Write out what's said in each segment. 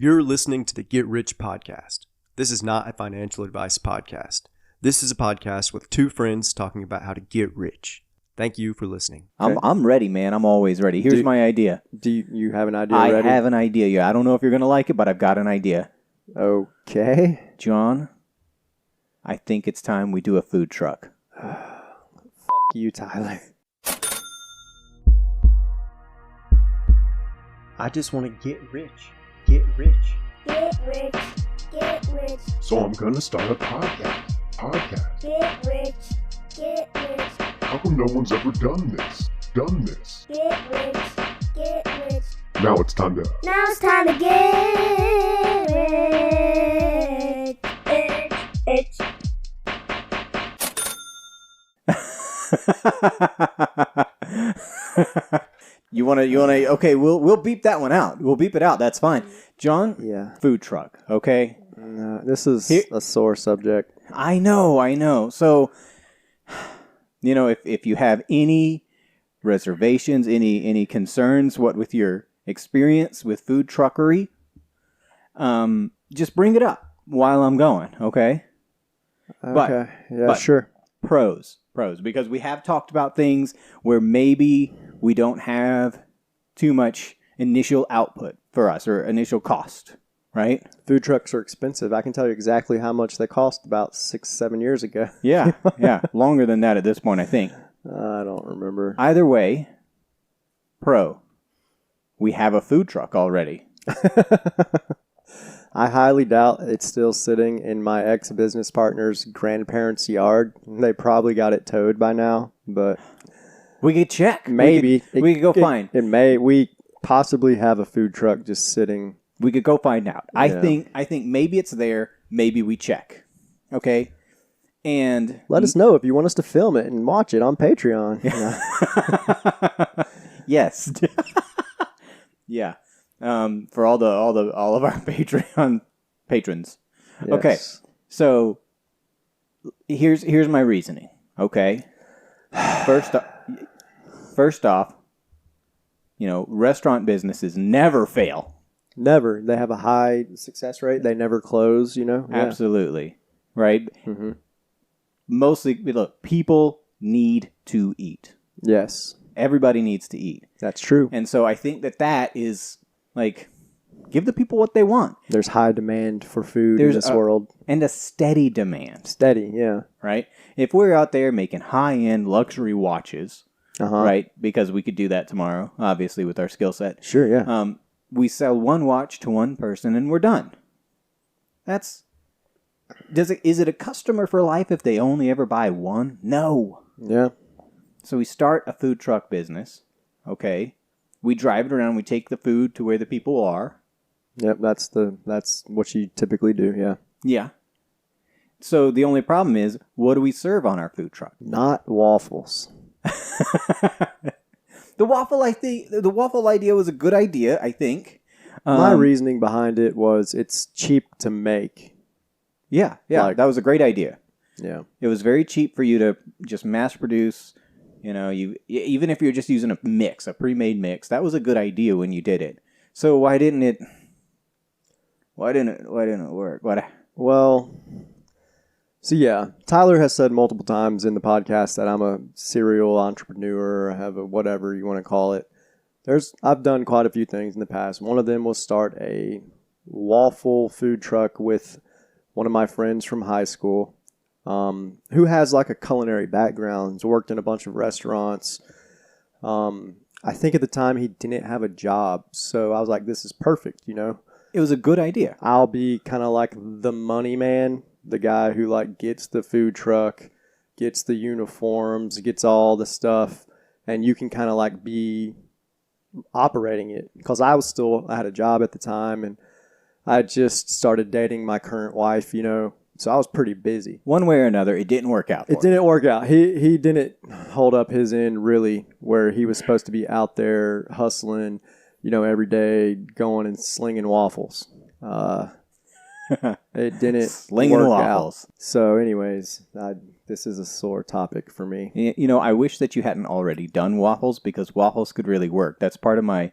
You're listening to the Get Rich Podcast. This is not a financial advice podcast. This is a podcast with two friends talking about how to get rich. Thank you for listening. Okay. I'm ready, man. I'm always ready. Here's my idea. Do you have an idea I ready? have an idea. Yeah, I don't know if you're going to like it, but I've got an idea. Okay. John, I think it's time we do a food truck. Fuck you, Tyler. I just want to get rich. Get rich. Get rich, get rich, So I'm gonna start a podcast. get rich, get rich, How come no one's ever done this? get rich, get rich. Now it's time to... Now it's time to get rich. It's You want to, okay, we'll beep that one out. We'll beep it out. That's fine. John, Yeah. food truck, okay? No, this is Here- a sore subject. I know. So, if you have any reservations, any concerns, what with your experience with food truckery, just bring it up while I'm going, okay? Okay. Yeah, but- sure. Pros, because we have talked about things where maybe we don't have too much initial output for us or initial cost, right? Food trucks are expensive. I can tell you exactly how much they cost about 6-7 years ago. Yeah, longer than that at this point, I think. I don't remember. Either way, pro, we have a food truck already. I highly doubt it's still sitting in my ex-business partner's grandparents' yard. They probably got it towed by now, but We could check. maybe. We could go find. We possibly have a food truck just sitting. We could go find out. I Yeah. think maybe it's there. Maybe we check. Okay, and Let us know if you want us to film it and watch it on Patreon. yes, yeah. For all of our Patreon patrons. Okay, Yes. so here's my reasoning. Okay, first off, restaurant businesses never fail. Never. They have a high success rate. They never close, Yeah. Absolutely, right? Mhm. Mostly, look, people need to eat. Yes, Everybody needs to eat, that's true. and so I think that is like, give the people what they want. There's high demand for food in There's this a- world. And a steady demand, Steady, yeah. right? If we're out there making high-end luxury watches, Uh-huh. right? Because we could do that tomorrow, obviously, with our skill set. Sure, yeah. We sell one watch to one person and we're done. Is it a customer for life if they only ever buy one? No. Yeah. So we start a food truck business, okay? We drive it around, we take the food to where the people are. Yep, that's what you typically do, yeah. Yeah. So the only problem is, what do we serve on our food truck? Not waffles. The waffle idea was a good idea, I think. My reasoning behind it was it's cheap to make. Yeah, like- that was a great idea. Yeah. It was very cheap for you to just mass produce. Even if you're just using a pre-made mix, that was a good idea when you did it. So why didn't it work? Well, so yeah, Tyler has said multiple times in the podcast that I'm a serial entrepreneur. I have a whatever you want to call it. I've done quite a few things in the past. One of them was start a waffle food truck with one of my friends from high school, who has like a culinary background. He's worked in a bunch of restaurants. I think at the time he didn't have a job, so I was like, this is perfect, It was a good idea. I'll be kind of like the money man, the guy who like gets the food truck, gets the uniforms, gets all the stuff, and you can kind of like be operating it. Because I had a job at the time, and I just started dating my current wife, so I was pretty busy. One way or another, it didn't work out. It didn't work out. He didn't hold up his end really, where he was supposed to be out there hustling, every day going and slinging waffles. It didn't Slinging work waffles. out. So, anyways, this is a sore topic for me. You know, I wish that you hadn't already done waffles because waffles could really work. That's part of my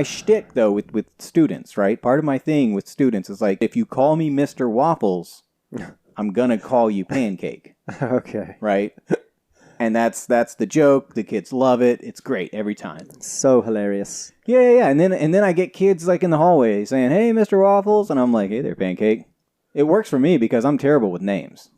shtick, though, with students, right? Part of my thing with students is like, if you call me Mr. Waffles, I'm gonna call you Pancake. Okay. Right? And that's the joke. The kids love it. It's great every time. So hilarious. Yeah. And then I get kids like in the hallway saying, "Hey, Mr. Waffles," and I'm like, "Hey there, Pancake." It works for me because I'm terrible with names,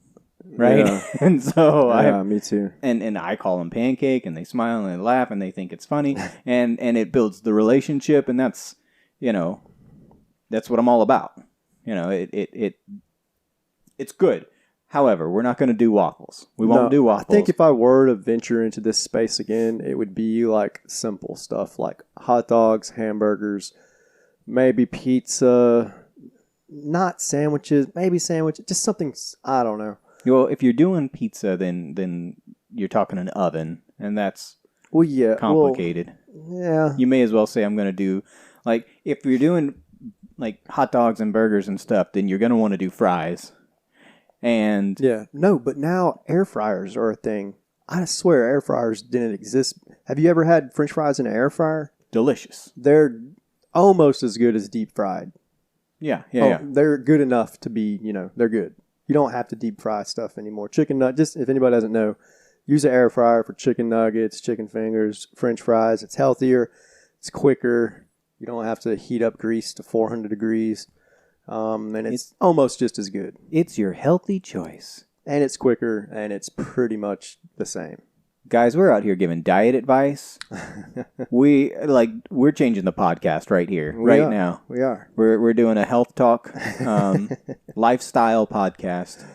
right? Yeah. And so me too. And I call them Pancake, and they smile and they laugh and they think it's funny, and it builds the relationship, and that's what I'm all about. It's good. However, we're not going to do waffles. We won't do waffles. I think if I were to venture into this space again, it would be like simple stuff like hot dogs, hamburgers, maybe pizza, not sandwiches, maybe sandwiches, just something, I don't know. Well, if you're doing pizza, then you're talking an oven, and that's complicated. Yeah. You may as well say I'm going to do, like, if you're doing like hot dogs and burgers and stuff, then you're going to want to do fries. And but now air fryers are a thing. I swear air fryers didn't exist. Have you ever had French fries in an air fryer? Delicious. They're almost as good as deep fried. Yeah. They're good enough to be, they're good. You don't have to deep fry stuff anymore. Chicken nugget, just if anybody doesn't know, use an air fryer for chicken nuggets, chicken fingers, French fries. It's healthier. It's quicker. You don't have to heat up grease to 400 degrees. And it's almost just as good. It's your healthy choice. And it's quicker, and it's pretty much the same. Guys, we're out here giving diet advice. We're changing the podcast right here, now. We are. We're doing a health talk, lifestyle podcast.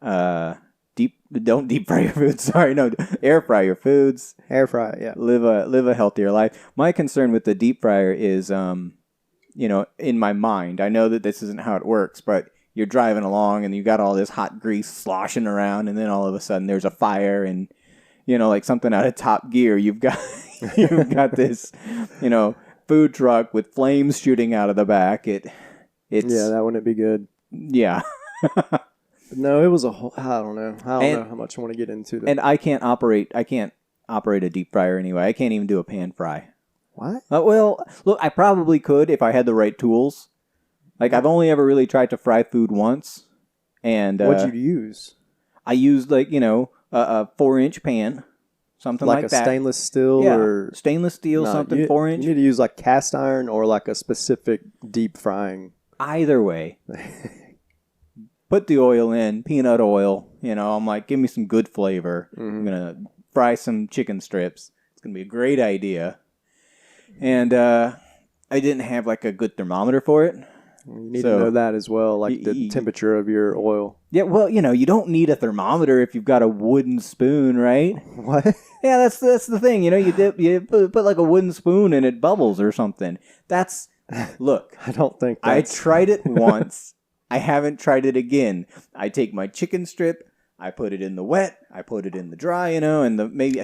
Don't deep fry your foods. Sorry, no, air fry your foods. Air fry, yeah. Live a healthier life. My concern with the deep fryer is, in my mind, I know that this isn't how it works, but you're driving along and you got all this hot grease sloshing around, and then all of a sudden there's a fire, and like something out of Top Gear. You've got this, food truck with flames shooting out of the back. It's that wouldn't be good. Yeah. No, it was a whole. I don't know how much I want to get into that. And I can't operate a deep fryer anyway. I can't even do a pan fry. What? Well, look, I probably could if I had the right tools. Like, I've only ever really tried to fry food once. And what'd you use? I used, a 4-inch pan, something like that. Like a stainless steel or... stainless steel, 4-inch. You need to use, like, cast iron or, like, a specific deep frying. Either way. Put the oil in, peanut oil. I'm like, give me some good flavor. Mm-hmm. I'm going to fry some chicken strips. It's going to be a great idea. And I didn't have like a good thermometer for it. You need to know that as well, like the temperature of your oil. Yeah, well, you don't need a thermometer if you've got a wooden spoon, right? What? Yeah, that's the thing. You put like a wooden spoon and it bubbles or something. Look. I don't think I tried it once. I haven't tried it again. I take my chicken strip. I put it in the wet. I put it in the dry, and I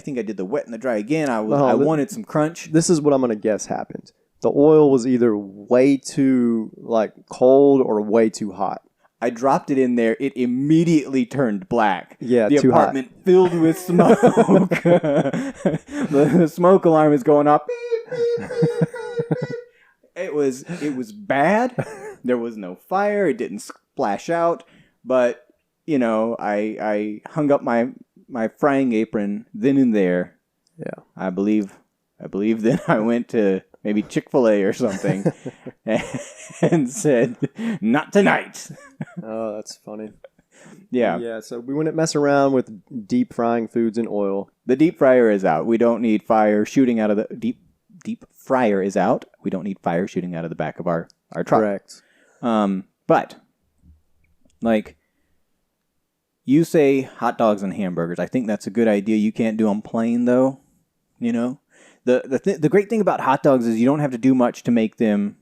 think I did the wet and the dry again. I wanted some crunch. This is what I'm going to guess happened. The oil was either way too cold or way too hot. I dropped it in there. It immediately turned black. Yeah, the too apartment hot. Filled with smoke. The smoke alarm is going off. Beep, beep, beep, beep. It was bad. There was no fire. It didn't splash out, but. I hung up my frying apron then and there. Yeah. I believe then I went to maybe Chick-fil-A or something and said, "Not tonight." Oh, that's funny. Yeah. Yeah, so we wouldn't mess around with deep frying foods in oil. The deep fryer is out. We don't need fire shooting out of the deep fryer is out. We don't need fire shooting out of the back of our truck. Correct. But you say hot dogs and hamburgers. I think that's a good idea. You can't do them plain, though. The great thing about hot dogs is you don't have to do much to make them,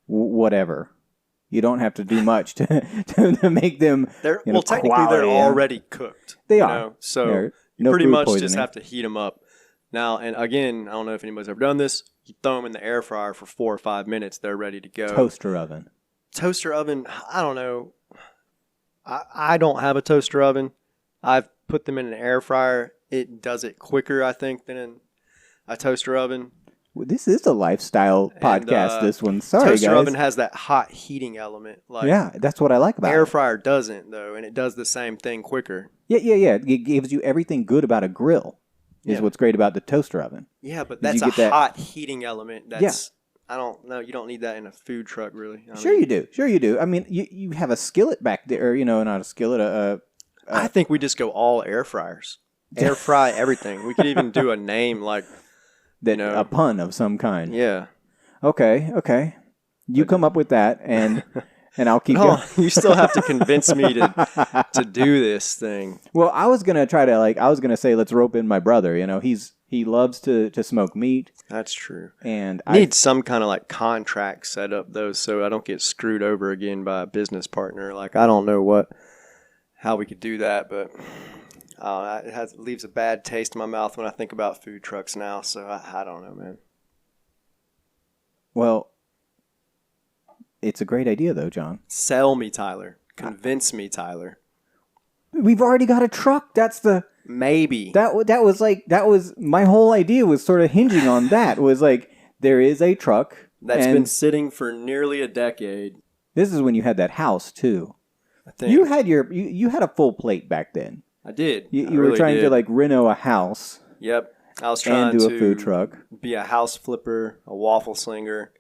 whatever. You don't have to do much to make them. Technically, they're already cooked. They are. So you pretty much just have to heat them up. Now, and again, I don't know if anybody's ever done this. You throw them in the air fryer for 4 or 5 minutes. They're ready to go. Toaster oven. Toaster oven, I don't know. I don't have a toaster oven. I've put them in an air fryer. It does it quicker, I think, than in a toaster oven. Well, this is a lifestyle podcast, this one. Sorry, toaster guys. oven has that hot heating element. Like yeah, that's what I like about air it. fryer doesn't, though, and it does the same thing quicker. Yeah. It gives you everything good about a grill is Yeah. what's great about the toaster oven. Yeah, but Did you that's a get that- hot heating element. That's I don't know. You don't need that in a food truck, really. Sure you do. I mean, you have a skillet back there, or, not a skillet, I think we just go all air fryers. Air fry everything. We could even do a name like, a pun of some kind. yeah. Okay. You come up with that, and I'll keep No, going. you still have to convince me to do this thing. Well, I was gonna say let's rope in my brother. He loves to smoke meat, That's true. and I need some kind of like contract set up though, so I don't get screwed over again by a business partner. Like I don't know how we could do that, but it leaves a bad taste in my mouth when I think about food trucks now. So I don't know, man. Well, it's a great idea though, John. Sell me, Tyler. Convince me, Tyler. We've already got a truck. That's the Maybe. that was my whole idea was sort of hinging on that. Was like there is a truck That's and been sitting for nearly a decade. This is when you had that house too. I think You had you had a full plate back then. I did. You I were really trying did. to like reno a house Yep. I was trying and do to a food truck. be a house flipper, a waffle slinger,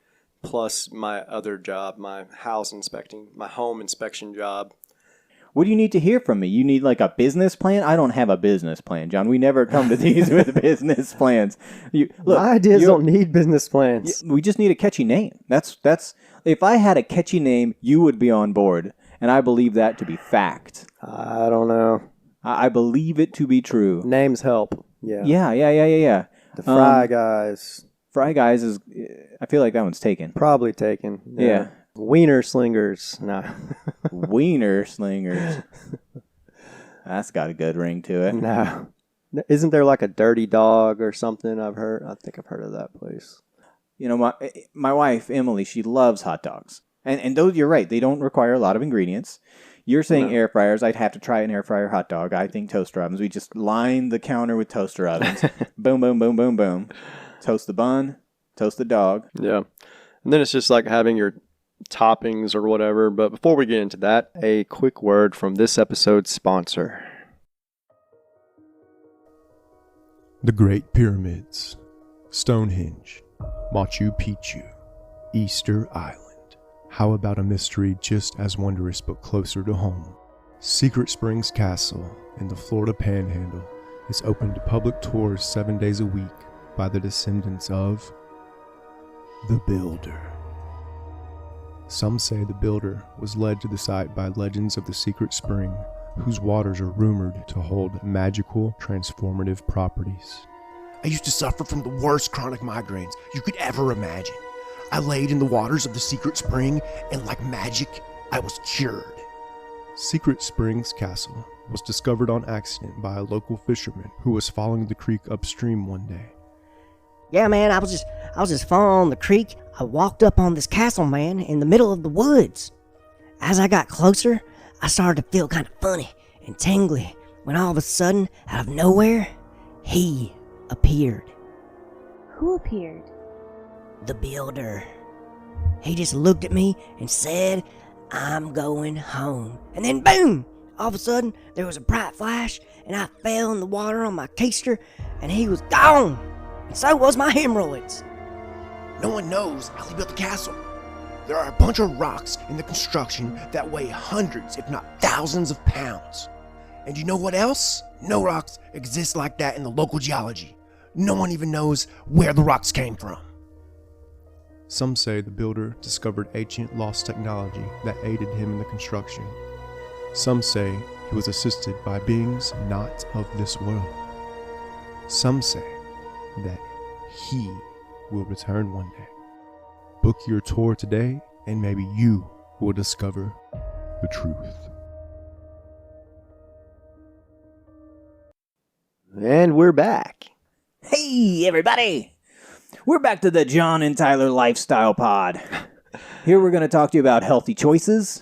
plus my other job, my home inspection job. What do you need to hear from me? You need like a business plan? I don't have a business plan, John. We never come to these with business plans. My ideas don't need business plans. We just need a catchy name. That's if I had a catchy name, you would be on board, and I believe that to be fact. I don't know. I believe it to be true. Names help. Yeah. Yeah. The Fry Guys. Fry Guys is. I feel like that one's taken. Probably taken. Yeah. Wiener Slingers. No. Wiener Slingers. That's got a good ring to it. No. Isn't there like a Dirty Dog or something I've heard? I think I've heard of that place. My wife, Emily, she loves hot dogs. And those, you're right, they don't require a lot of ingredients. You're saying air fryers. I'd have to try an air fryer hot dog. I think toaster ovens. We just line the counter with toaster ovens. Boom, boom, boom, boom, boom. Toast the bun, toast the dog. Yeah. And then it's just like having your toppings or whatever. But before we get into that, a quick word from this episode's sponsor. The Great Pyramids, Stonehenge, Machu Picchu, Easter Island. How about a mystery just as wondrous but closer to home? Secret Springs Castle in the Florida Panhandle is open to public tours 7 days a week by the descendants of the Builder. Some say the Builder was led to the site by legends of the secret spring, whose waters are rumored to hold magical, transformative properties. I used to suffer from the worst chronic migraines you could ever imagine. I laid in the waters of the secret spring, and like magic, I was cured. Secret Springs Castle was discovered on accident by a local fisherman who was following the creek upstream one day. Yeah, man, I was just following the creek. I walked up on this castle, man, in the middle of the woods. As I got closer, I started to feel kind of funny and tingly when all of a sudden, out of nowhere, he appeared. Who appeared? The Builder. He just looked at me and said, "I'm going home." And then boom! All of a sudden, there was a bright flash, and I fell in the water on my keister, and he was gone. And so was my hemorrhoids. No one knows how he built the castle. There are a bunch of rocks in the construction that weigh hundreds, if not thousands of pounds. And you know what else? No rocks exist like that in the local geology. No one even knows where the rocks came from. Some say the builder discovered ancient lost technology that aided him in the construction. Some say he was assisted by beings not of this world. Some say that he will return one day. Book your tour today, and maybe you will discover the truth. And we're back. Hey, everybody! We're back to the John and Tyler Lifestyle Pod. Here we're going to talk to you about healthy choices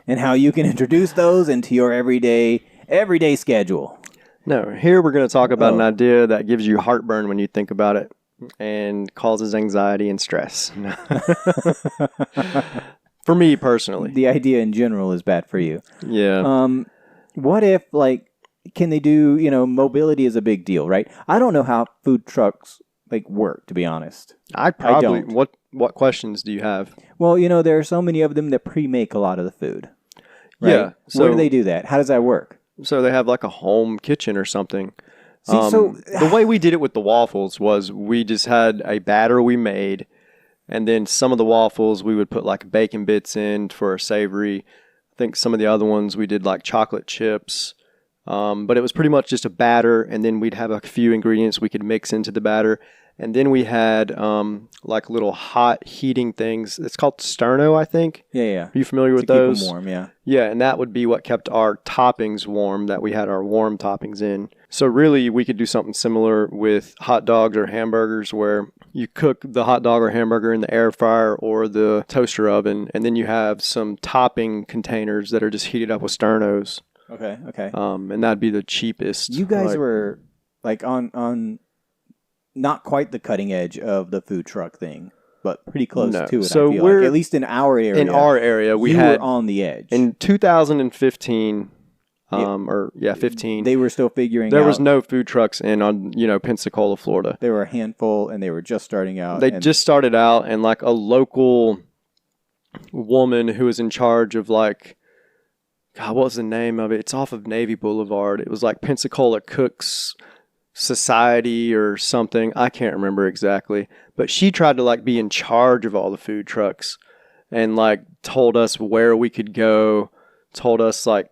and how you can introduce those into your everyday schedule. No, here we're going to talk about an idea that gives you heartburn when you think about it and causes anxiety and stress. For me personally. The idea in general is bad for you. Yeah. What if, like, can they do, mobility is a big deal, right? I don't know how food trucks, work, to be honest. I probably, don't. What questions do you have? Well, there are so many of them that pre-make a lot of the food. Right? Yeah. So, where do they do that? How does that work? So they have like a home kitchen or something. See, the way we did it with the waffles was we just had a batter we made, and then some of the waffles we would put like bacon bits in for a savory. I think some of the other ones we did like chocolate chips. But it was pretty much just a batter, and then we'd have a few ingredients we could mix into the batter. And then we had like little hot heating things. It's called sterno, I think. Yeah. Are you familiar with to those? Keep them warm, yeah. Yeah, and that would be what kept our toppings warm, that we had our warm toppings in. So really, we could do something similar with hot dogs or hamburgers, where you cook the hot dog or hamburger in the air fryer or the toaster oven, and then you have some topping containers that are just heated up with sternos. Okay. And that'd be the cheapest. You guys were on not quite the cutting edge of the food truck thing, but pretty close to it. So I feel we're at least in our area. In our area, we were on the edge. In 2015, 15. They were still figuring. There was no food trucks on Pensacola, Florida. There were a handful, and they were just starting out. They just started out, and like a local woman who was in charge of God, what was the name of it? It's off of Navy Boulevard. It was like Pensacola Cooks Society or something. I can't remember exactly. But she tried to be in charge of all the food trucks and told us where we could go. Told us I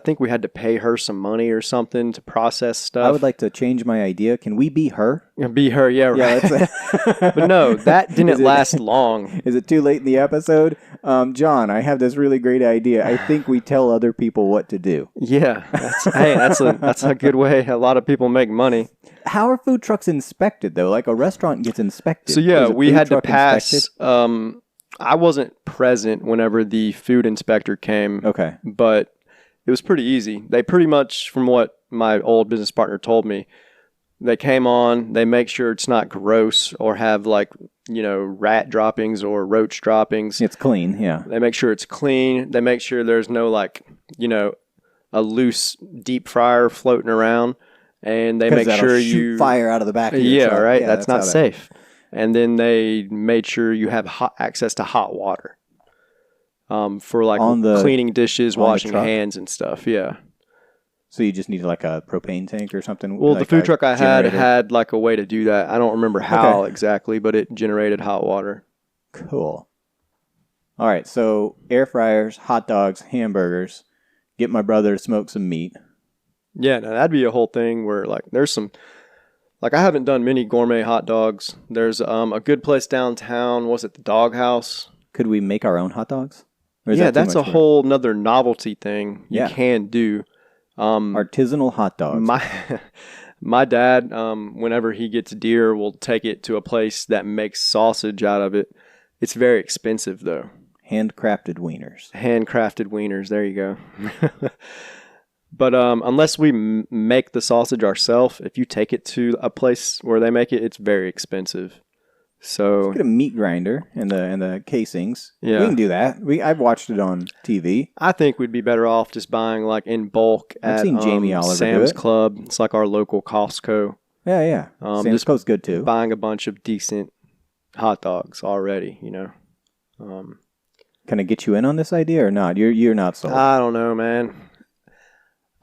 think we had to pay her some money or something to process stuff. I would like to change my idea. Can we be her? Be her, yeah, right. Yeah, but no, that didn't last long. Is it too late in the episode? John, I have this really great idea. I think we tell other people what to do. Yeah, that's a good way. A lot of people make money. How are food trucks inspected though? Like a restaurant gets inspected. So yeah, we had to pass. Inspected? I wasn't present whenever the food inspector came. Okay. But it was pretty easy. They pretty much, from what my old business partner told me, they came on, they make sure it's not gross or have rat droppings or roach droppings. It's clean, yeah. They make sure it's clean. They make sure there's no a loose deep fryer floating around. And they make sure you shoot fire out of the back of your truck. Right. Yeah, that's not safe. And then they made sure you have access to hot water for cleaning dishes, washing hands and stuff. Yeah. So you just need a propane tank or something? Well, the food truck I had a way to do that. I don't remember how exactly, but it generated hot water. Cool. All right. So air fryers, hot dogs, hamburgers. Get my brother to smoke some meat. Yeah, no, that'd be a whole thing where there's some. I haven't done many gourmet hot dogs. There's a good place downtown. Was it the Dog House? Could we make our own hot dogs? Yeah, that's a whole nother novelty thing you can do. Artisanal hot dogs. My dad, whenever he gets deer, will take it to a place that makes sausage out of it. It's very expensive, though. Handcrafted wieners. Handcrafted wieners. There you go. But unless we make the sausage ourselves, if you take it to a place where they make it, it's very expensive. So let's get a meat grinder and the casings. Yeah, we can do that. I've watched it on TV. I think we'd be better off just buying in bulk at seen Jamie Oliver Sam's Club. It's like our local Costco. Yeah. Sam's Club's good too. Buying a bunch of decent hot dogs already. Can I get you in on this idea or not? You're not sold. I don't know, man.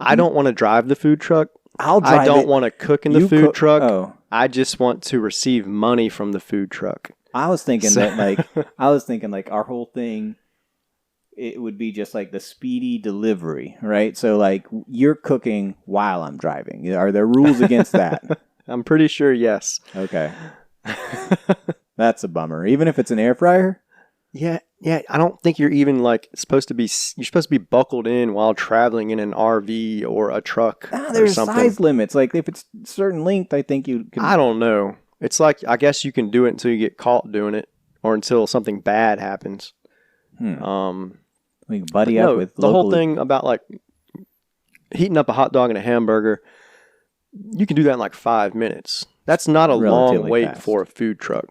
I don't want to drive the food truck. I'll drive I don't want to cook in the food truck. Oh. I just want to receive money from the food truck. I was thinking that our whole thing, it would be just the speedy delivery, right? So you're cooking while I'm driving. Are there rules against that? I'm pretty sure yes. Okay. That's a bummer. Even if it's an air fryer? Yeah, I don't think you're even like supposed to be. You're supposed to be buckled in while traveling in an RV or a truck or There's something. size limits. Like if it's certain length, I think you can. I don't know. It's like I guess you can do it until you get caught doing it, or until something bad happens. We can buddy up with the whole thing about like heating up a hot dog and a hamburger. You can do that in like 5 minutes. That's not a long Relatively wait fast. for a food truck.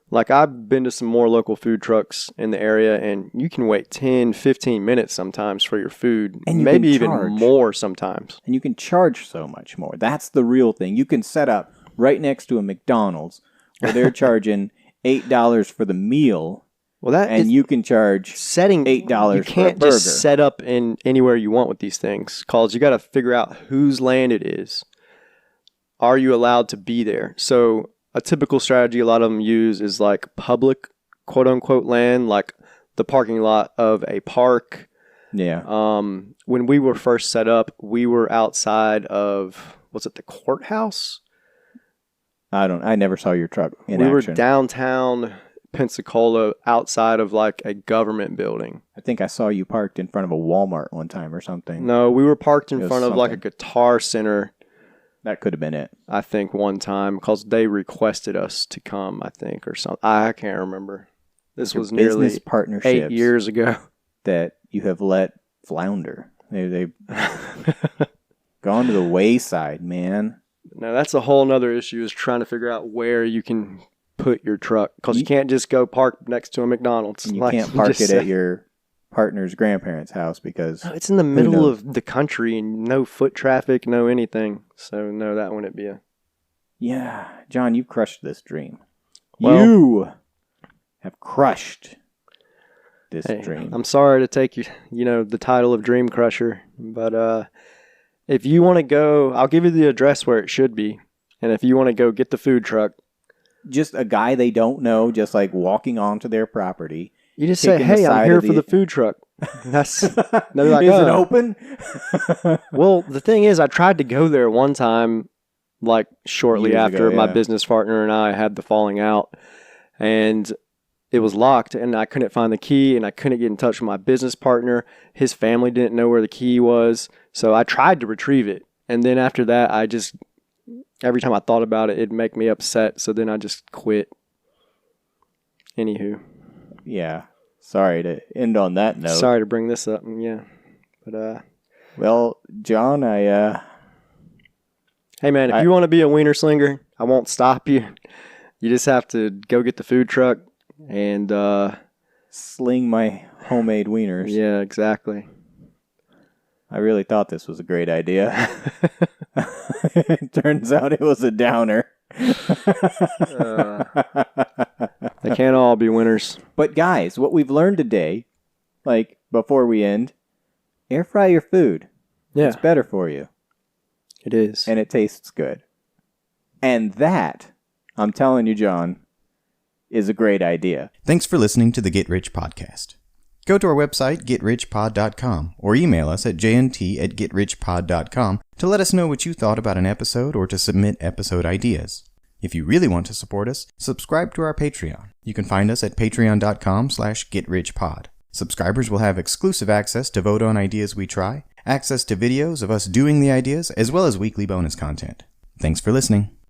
Like I've been to some more local food trucks in the area, and you can wait 10, 15 minutes sometimes for your food, And you maybe can even charge. more sometimes. And you can charge so much more. That's the real thing. You can set up right next to a McDonald's where they're charging $8 for the meal, Well, that and is you can charge setting $8 for a You can't burger. just set up in anywhere you want with these things, because you got to figure out whose land it is. Are you allowed to be there? So a typical strategy a lot of them use is like public, quote unquote, land, like the parking lot of a park. Yeah. When we were first set up, we were outside of, was it the courthouse? I never saw your truck in We were action. downtown Pensacola, outside of like a government building. I think I saw you parked in front of a Walmart one time or something. No, we were parked in It was front of like a something. guitar center, That could have been it. I think, one time, because they requested us to come, I think, or something. I can't remember. This Your was nearly business partnerships 8 years ago. that you have let flounder. They've gone to the wayside, man. Now, that's a whole nother issue, is trying to figure out where you can put your truck, because you can't just go park next to a McDonald's. And you like can't park just it said. at your partner's grandparents' house because No, it's in the middle knows? of the country and no foot traffic, no anything. So, no, that wouldn't be a... yeah, John, you've crushed this dream. Well- You have crushed this Hey, dream. I'm sorry to take the title of Dream Crusher, but if you want to go, I'll give you the address where it should be. And if you want to go get the food truck, Just a guy they don't know, just like walking onto their property. you just say, Kicking the "Hey, I'm side here of for the- the food truck." That's they're like, Is it "Oh." open? Well, the thing is, I tried to go there one time, like shortly Years after ago, my yeah. business partner and I had the falling out, and it was locked, and I couldn't find the key, and I couldn't get in touch with my business partner. His family didn't know where the key was, so I tried to retrieve it, and then after that, every time I thought about it, it'd make me upset, so then I just quit. Anywho, Yeah. Sorry to end on that note. sorry to bring this up, yeah, but Well, John, hey man, if you want to be a Wiener Slinger, I won't stop you. You just have to go get the food truck and sling my homemade wieners. yeah, exactly. I really thought this was a great idea. It turns out it was a downer. They can't all be winners. But guys, what we've learned today, like before we end, air fry your food. Yeah, It's better for you. it is. And it tastes good. And that, I'm telling you, John, is a great idea. Thanks for listening to the Get Rich Podcast. Go to our website, getrichpod.com, or email us at jnt@getrichpod.com to let us know what you thought about an episode or to submit episode ideas. If you really want to support us, subscribe to our Patreon. You can find us at patreon.com/getrichpod. Subscribers will have exclusive access to vote on ideas we try, access to videos of us doing the ideas, as well as weekly bonus content. Thanks for listening.